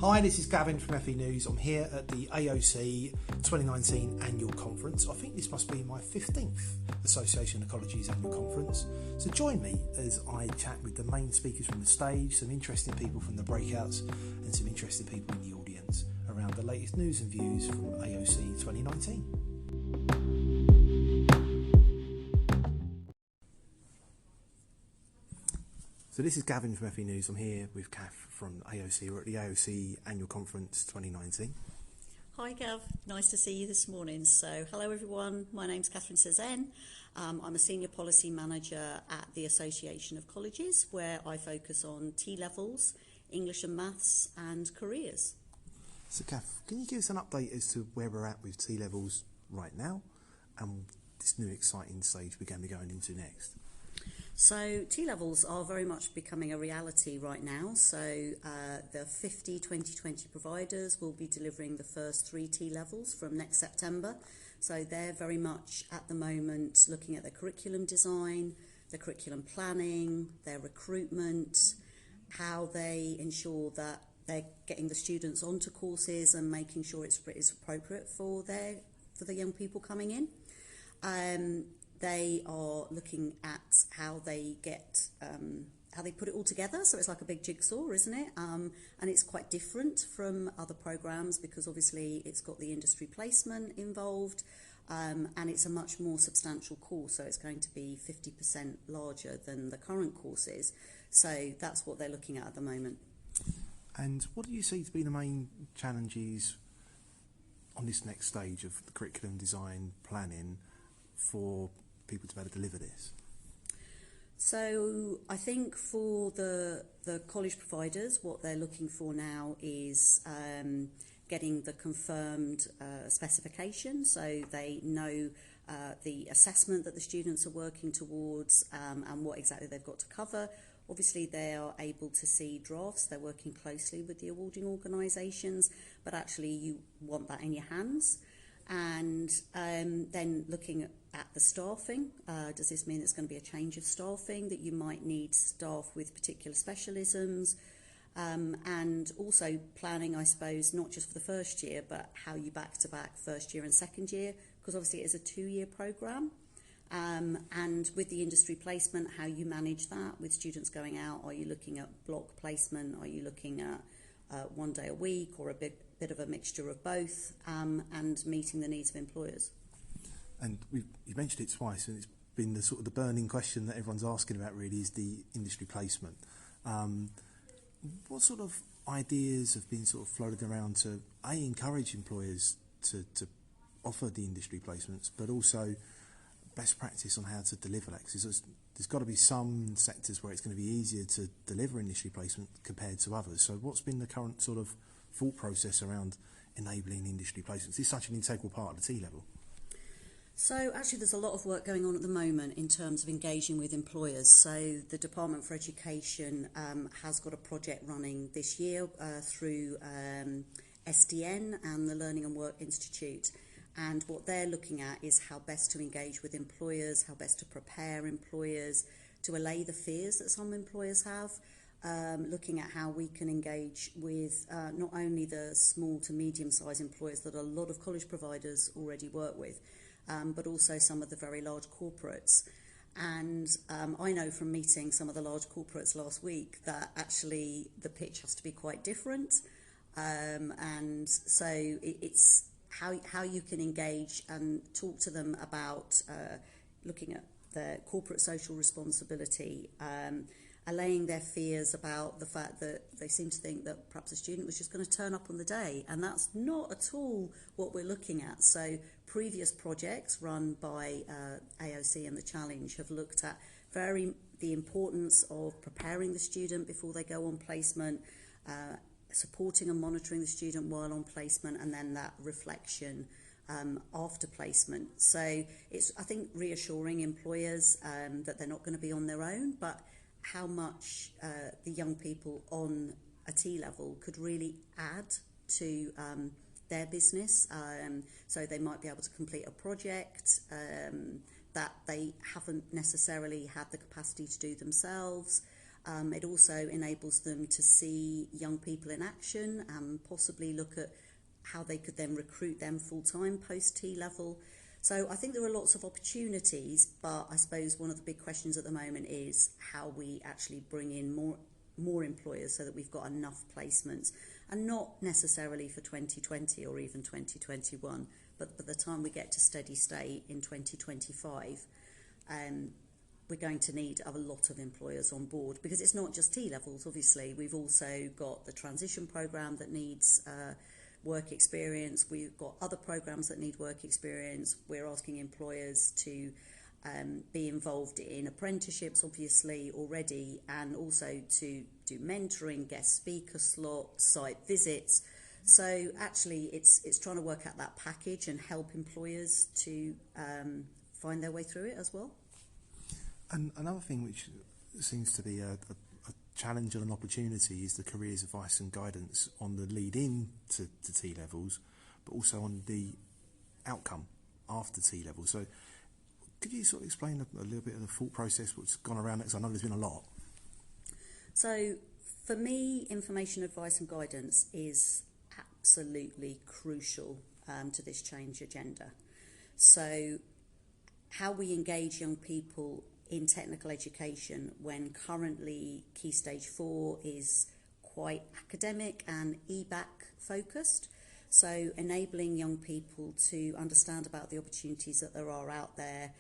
Hi, this is Gavin from FE News. I'm here at the AoC 2019 Annual Conference. I think this must be my 15th Association of Colleges Annual Conference. So join me as I chat with the main speakers from the stage, some interesting people from the breakouts and some interesting people in the audience around the latest news and views from AoC 2019. So this is Gavin from FE News. I'm here with Cath from AoC. We're at the AoC Annual Conference 2019. Hi Gav, nice to see you this morning. So hello everyone, my name's Cath Sezen. I'm a Senior Policy Manager at the Association of Colleges, where I focus on T-levels, English and Maths and careers. So Cath, can you give us an update as to where we're at with T-levels right now and this new exciting stage we're going to be going into next? So T-levels are very much becoming a reality right now. So the 50 2020 providers will be delivering the first 3 T-levels from next September. So they're very much at the moment looking at their curriculum design, their curriculum planning, their recruitment, how they ensure that they're getting the students onto courses and making sure it's appropriate for the young people coming in. They are looking at how they get, how they put it all together. So it's like a big jigsaw, isn't it? And it's quite different from other programs because obviously it's got the industry placement involved, and it's a much more substantial course. So it's going to be 50% larger than the current courses. So that's what they're looking at the moment. And what do you see to be the main challenges on this next stage of the curriculum design planning for people to be able to deliver this? So I think for the college providers, what they're looking for now is getting the confirmed specification, so they know the assessment that the students are working towards and what exactly they've got to cover. Obviously they are able to see drafts, they're working closely with the awarding organisations, but actually you want that in your hands. And then looking at the staffing, does this mean there's going to be a change of staffing, that you might need staff with particular specialisms, and also planning, I suppose, not just for the first year, but how you back-to-back first year and second year, because obviously it is a 2-year programme, and with the industry placement, how you manage that with students going out. Are you looking at block placement? Are you looking at 1 day a week, or a bit of a mixture of both, and meeting the needs of employers? And you mentioned it twice, and it's been the sort of the burning question that everyone's asking about really is the industry placement. What sort of ideas have been sort of floated around to encourage employers to offer the industry placements, but also best practice on how to deliver that? Because there's got to be some sectors where it's going to be easier to deliver industry placement compared to others. So what's been the current sort of thought process around enabling industry placements? It's such an integral part of the T-level. So actually there's a lot of work going on at the moment in terms of engaging with employers. So the Department for Education has got a project running this year through SDN and the Learning and Work Institute. And what they're looking at is how best to engage with employers, how best to prepare employers, to allay the fears that some employers have, looking at how we can engage with not only the small to medium-sized employers that a lot of college providers already work with, but also some of the very large corporates. And I know from meeting some of the large corporates last week that actually the pitch has to be quite different. And so it's how you can engage and talk to them about looking at their corporate social responsibility, allaying their fears about the fact that they seem to think that perhaps a student was just going to turn up on the day, and that's not at all what we're looking at. So previous projects run by AoC and the Challenge have looked at the importance of preparing the student before they go on placement, supporting and monitoring the student while on placement, and then that reflection after placement. So it's, I think, reassuring employers that they're not going to be on their own, but how much the young people on a T-level could really add to their business. So they might be able to complete a project that they haven't necessarily had the capacity to do themselves. It also enables them to see young people in action and possibly look at how they could then recruit them full-time post-T-level. So I think there are lots of opportunities, but I suppose one of the big questions at the moment is how we actually bring in more employers so that we've got enough placements, and not necessarily for 2020 or even 2021, but by the time we get to steady state in 2025, we're going to need a lot of employers on board, because it's not just T-levels, obviously. We've also got the transition programme that needs work experience. We've got other programmes that need work experience. We're asking employers to be involved in apprenticeships, obviously, already, and also to do mentoring, guest speaker slots, site visits. So actually it's trying to work out that package and help employers to find their way through it as well. And another thing which seems to be a challenge and an opportunity is the careers advice and guidance on the lead in to T-levels, but also on the outcome after T-levels. So could you sort of explain a little bit of the thought process what's gone around it, because I know there's been a lot. So for me, information, advice and guidance is absolutely crucial to this change agenda. So how we engage young people in technical education when currently Key Stage 4 is quite academic and EBAC focused. So enabling young people to understand about the opportunities that there are out there,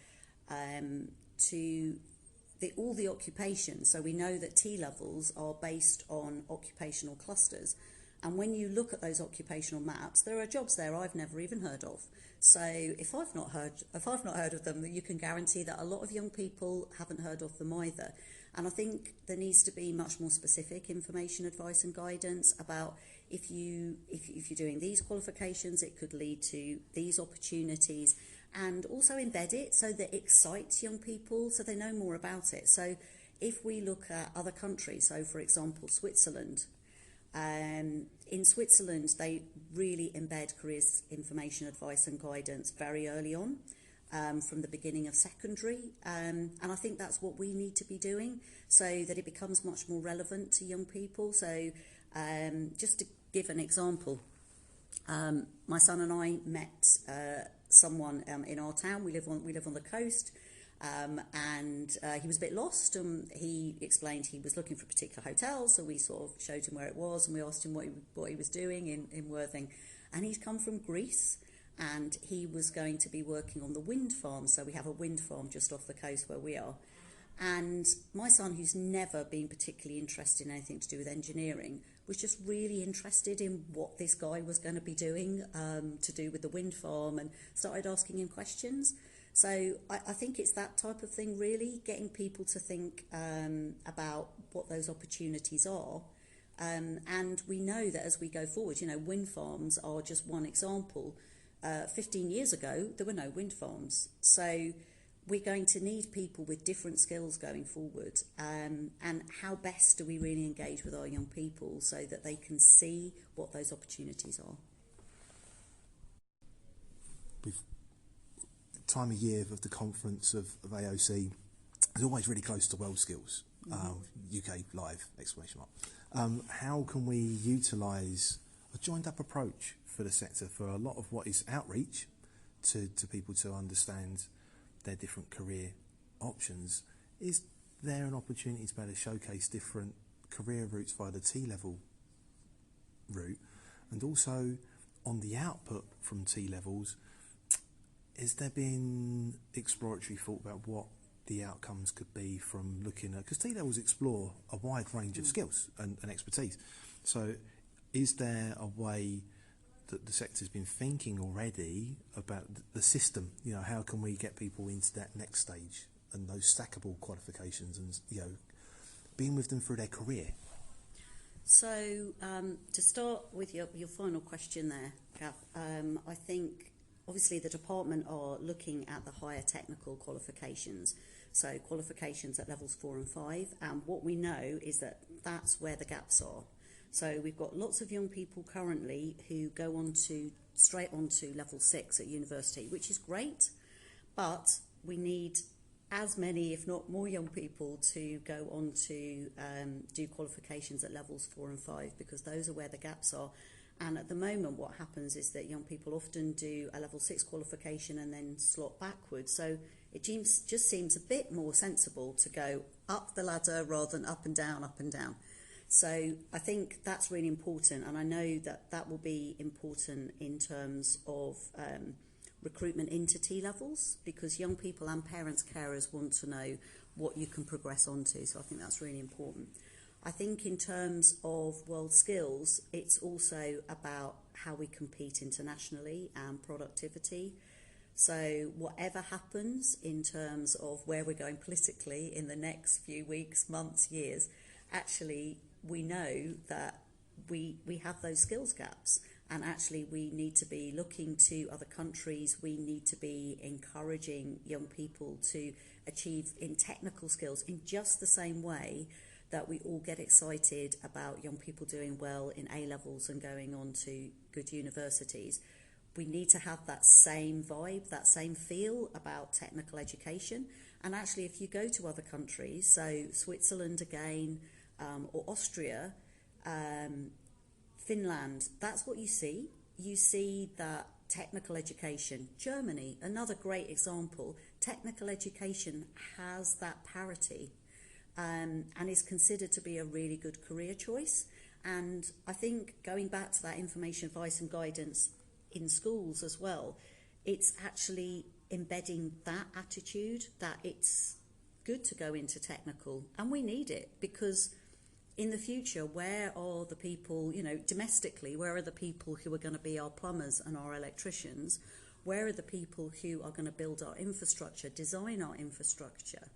to all the occupations. So we know that T-levels are based on occupational clusters. And when you look at those occupational maps, there are jobs there I've never even heard of. So if I've not heard of them, you can guarantee that a lot of young people haven't heard of them either. And I think there needs to be much more specific information, advice and guidance about if you're doing these qualifications, it could lead to these opportunities, and also embed it so that it excites young people so they know more about it. So if we look at other countries, so for example, Switzerland, in Switzerland, they really embed careers information, advice and guidance very early on, from the beginning of secondary. And I think that's what we need to be doing so that it becomes much more relevant to young people. So just to give an example, my son and I met someone in our town. We live on the coast. And he was a bit lost, and he explained he was looking for a particular hotel, so we sort of showed him where it was, and we asked him what he was doing in Worthing. And he's come from Greece, and he was going to be working on the wind farm. So we have a wind farm just off the coast where we are. And my son, who's never been particularly interested in anything to do with engineering, was just really interested in what this guy was going to be doing to do with the wind farm, and started asking him questions. So I think it's that type of thing, really, getting people to think about what those opportunities are. And we know that as we go forward, wind farms are just one example. 15 years ago, there were no wind farms. So we're going to need people with different skills going forward. And how best do we really engage with our young people so that they can see what those opportunities are? Time of year of the conference of AoC is always really close to World Skills, UK Live, exclamation mark. How can we utilise a joined up approach for the sector for a lot of what is outreach to people to understand their different career options? Is there an opportunity to be able to showcase different career routes via the T-level route, and also on the output from T-levels? Has there been exploratory thought about what the outcomes could be from looking at, because T-levels explore a wide range of skills and expertise. So is there a way that the sector's been thinking already about the system? How can we get people into that next stage and those stackable qualifications and, being with them through their career? So to start with your final question there, Cath, I think obviously the department are looking at the higher technical qualifications, so qualifications at levels 4 and 5, and what we know is that that's where the gaps are. So we've got lots of young people currently who go straight on to level 6 at university, which is great, but we need as many, if not more, young people to go on to do qualifications at levels 4 and 5, because those are where the gaps are. And at the moment, what happens is that young people often do a level 6 qualification and then slot backwards. So it just seems a bit more sensible to go up the ladder rather than up and down, up and down. So I think that's really important, and I know that that will be important in terms of recruitment into T-levels, because young people and parents, carers want to know what you can progress onto. So I think that's really important. I think in terms of world skills, it's also about how we compete internationally and productivity. So whatever happens in terms of where we're going politically in the next few weeks, months, years, actually we know that we have those skills gaps, and actually we need to be looking to other countries. We need to be encouraging young people to achieve in technical skills in just the same way that we all get excited about young people doing well in A-levels and going on to good universities. We need to have that same vibe, that same feel about technical education. And actually, if you go to other countries, so Switzerland again, or Austria, Finland, that's what you see. You see that technical education. Germany, another great example, technical education has that parity and is considered to be a really good career choice. And I think going back to that information, advice and guidance in schools as well, it's actually embedding that attitude that it's good to go into technical, and we need it, because in the future, where are the people, domestically, where are the people who are going to be our plumbers and our electricians? Where are the people who are going to build our infrastructure, design our infrastructure?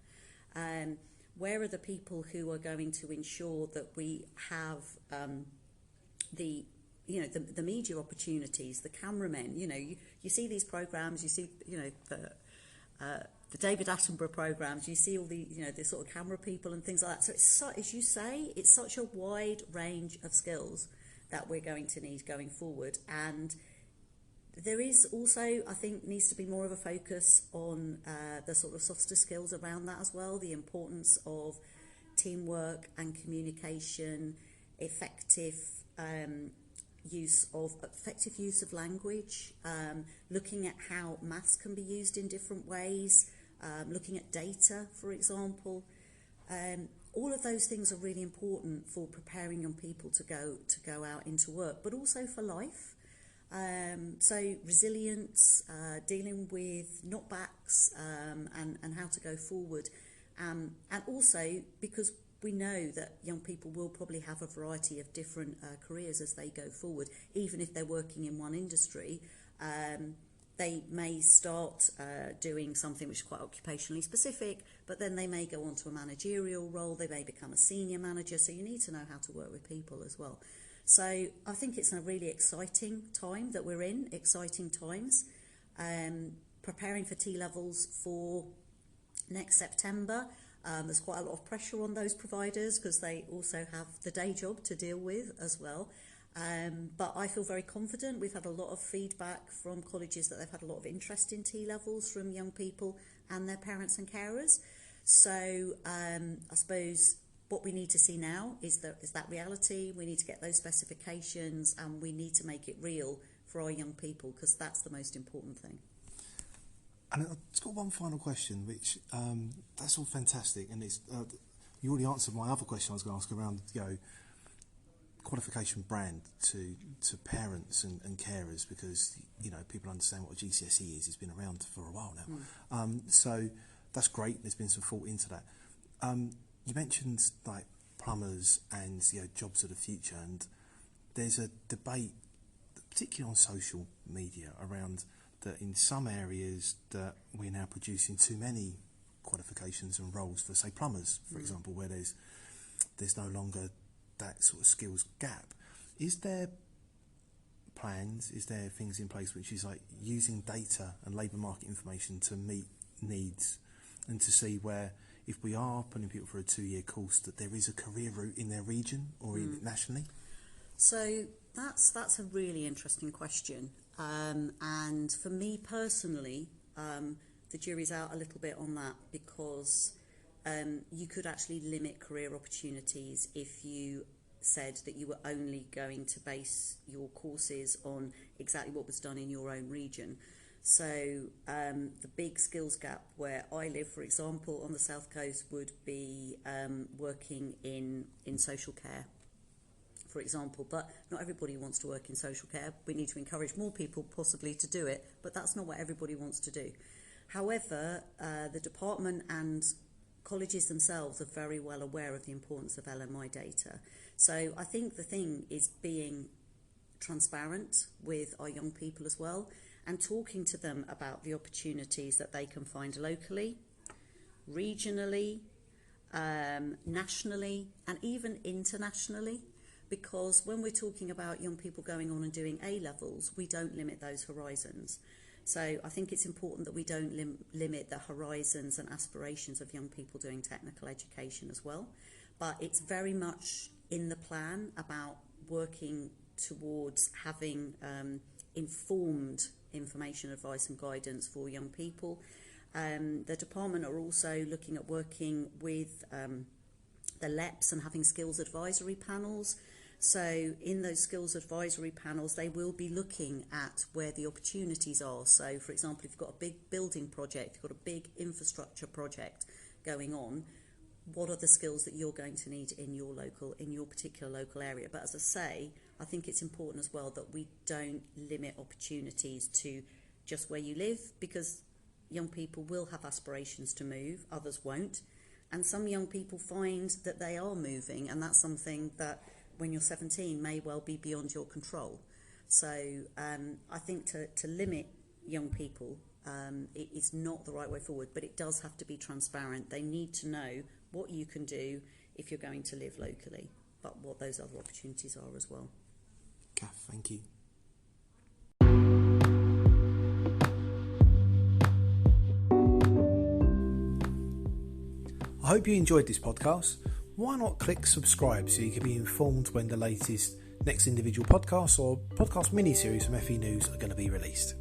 Where are the people who are going to ensure that we have the media opportunities, the cameramen? You see these programs, you see, the David Attenborough programs, you see all the, the sort of camera people and things like that. So it's as you say, it's such a wide range of skills that we're going to need going forward. And there is also, I think, needs to be more of a focus on the sort of softer skills around that as well. The importance of teamwork and communication, effective use of language, looking at how maths can be used in different ways, looking at data, for example. All of those things are really important for preparing young people to go out into work, but also for life. So resilience, dealing with knockbacks, and how to go forward, and also because we know that young people will probably have a variety of different careers as they go forward. Even if they're working in one industry, they may start doing something which is quite occupationally specific, but then they may go on to a managerial role, they may become a senior manager, so you need to know how to work with people as well. So I think it's a really exciting time that we're in, exciting times, preparing for T-levels for next September. There's quite a lot of pressure on those providers because they also have the day job to deal with as well. But I feel very confident. We've had a lot of feedback from colleges that they've had a lot of interest in T-levels from young people and their parents and carers. So I suppose what we need to see now is that reality. We need to get those specifications and we need to make it real for our young people, because that's the most important thing. And I've just got one final question, which that's all fantastic, and it's you already answered my other question I was going to ask around qualification brand to parents and carers, because people understand what a GCSE is. It's been around for a while now, so that's great. There's been some thought into that. You mentioned like plumbers and jobs of the future, and there's a debate, particularly on social media, around that in some areas that we're now producing too many qualifications and roles for, say, plumbers, for example, where there's no longer that sort of skills gap. Is there plans, is there things in place which is like using data and labour market information to meet needs and to see where, if we are putting people for a 2-year course, that there is a career route in their region or even nationally? So that's a really interesting question. And for me personally, the jury's out a little bit on that, because you could actually limit career opportunities if you said that you were only going to base your courses on exactly what was done in your own region. So the big skills gap where I live, for example, on the South Coast, would be working in social care, for example. But not everybody wants to work in social care. We need to encourage more people possibly to do it, but that's not what everybody wants to do. However, the department and colleges themselves are very well aware of the importance of LMI data. So I think the thing is being transparent with our young people as well, and talking to them about the opportunities that they can find locally, regionally, nationally, and even internationally. Because when we're talking about young people going on and doing A-levels, we don't limit those horizons. So I think it's important that we don't limit the horizons and aspirations of young people doing technical education as well. But it's very much in the plan about working towards having informed information, advice and guidance for young people. The department are also looking at working with the LEPs and having skills advisory panels. So in those skills advisory panels, they will be looking at where the opportunities are. So, for example, if you've got a big building project, you've got a big infrastructure project going on, what are the skills that you're going to need in your particular local area? But as I say, I think it's important as well that we don't limit opportunities to just where you live, because young people will have aspirations to move, others won't. And some young people find that they are moving, and that's something that when you're 17 may well be beyond your control. So I think to limit young people, it is not the right way forward, but it does have to be transparent. They need to know what you can do if you're going to live locally, but what those other opportunities are as well. Cath, thank you. I hope you enjoyed this podcast. Why not click subscribe so you can be informed when the latest next individual podcasts or podcast mini-series from FE News are going to be released.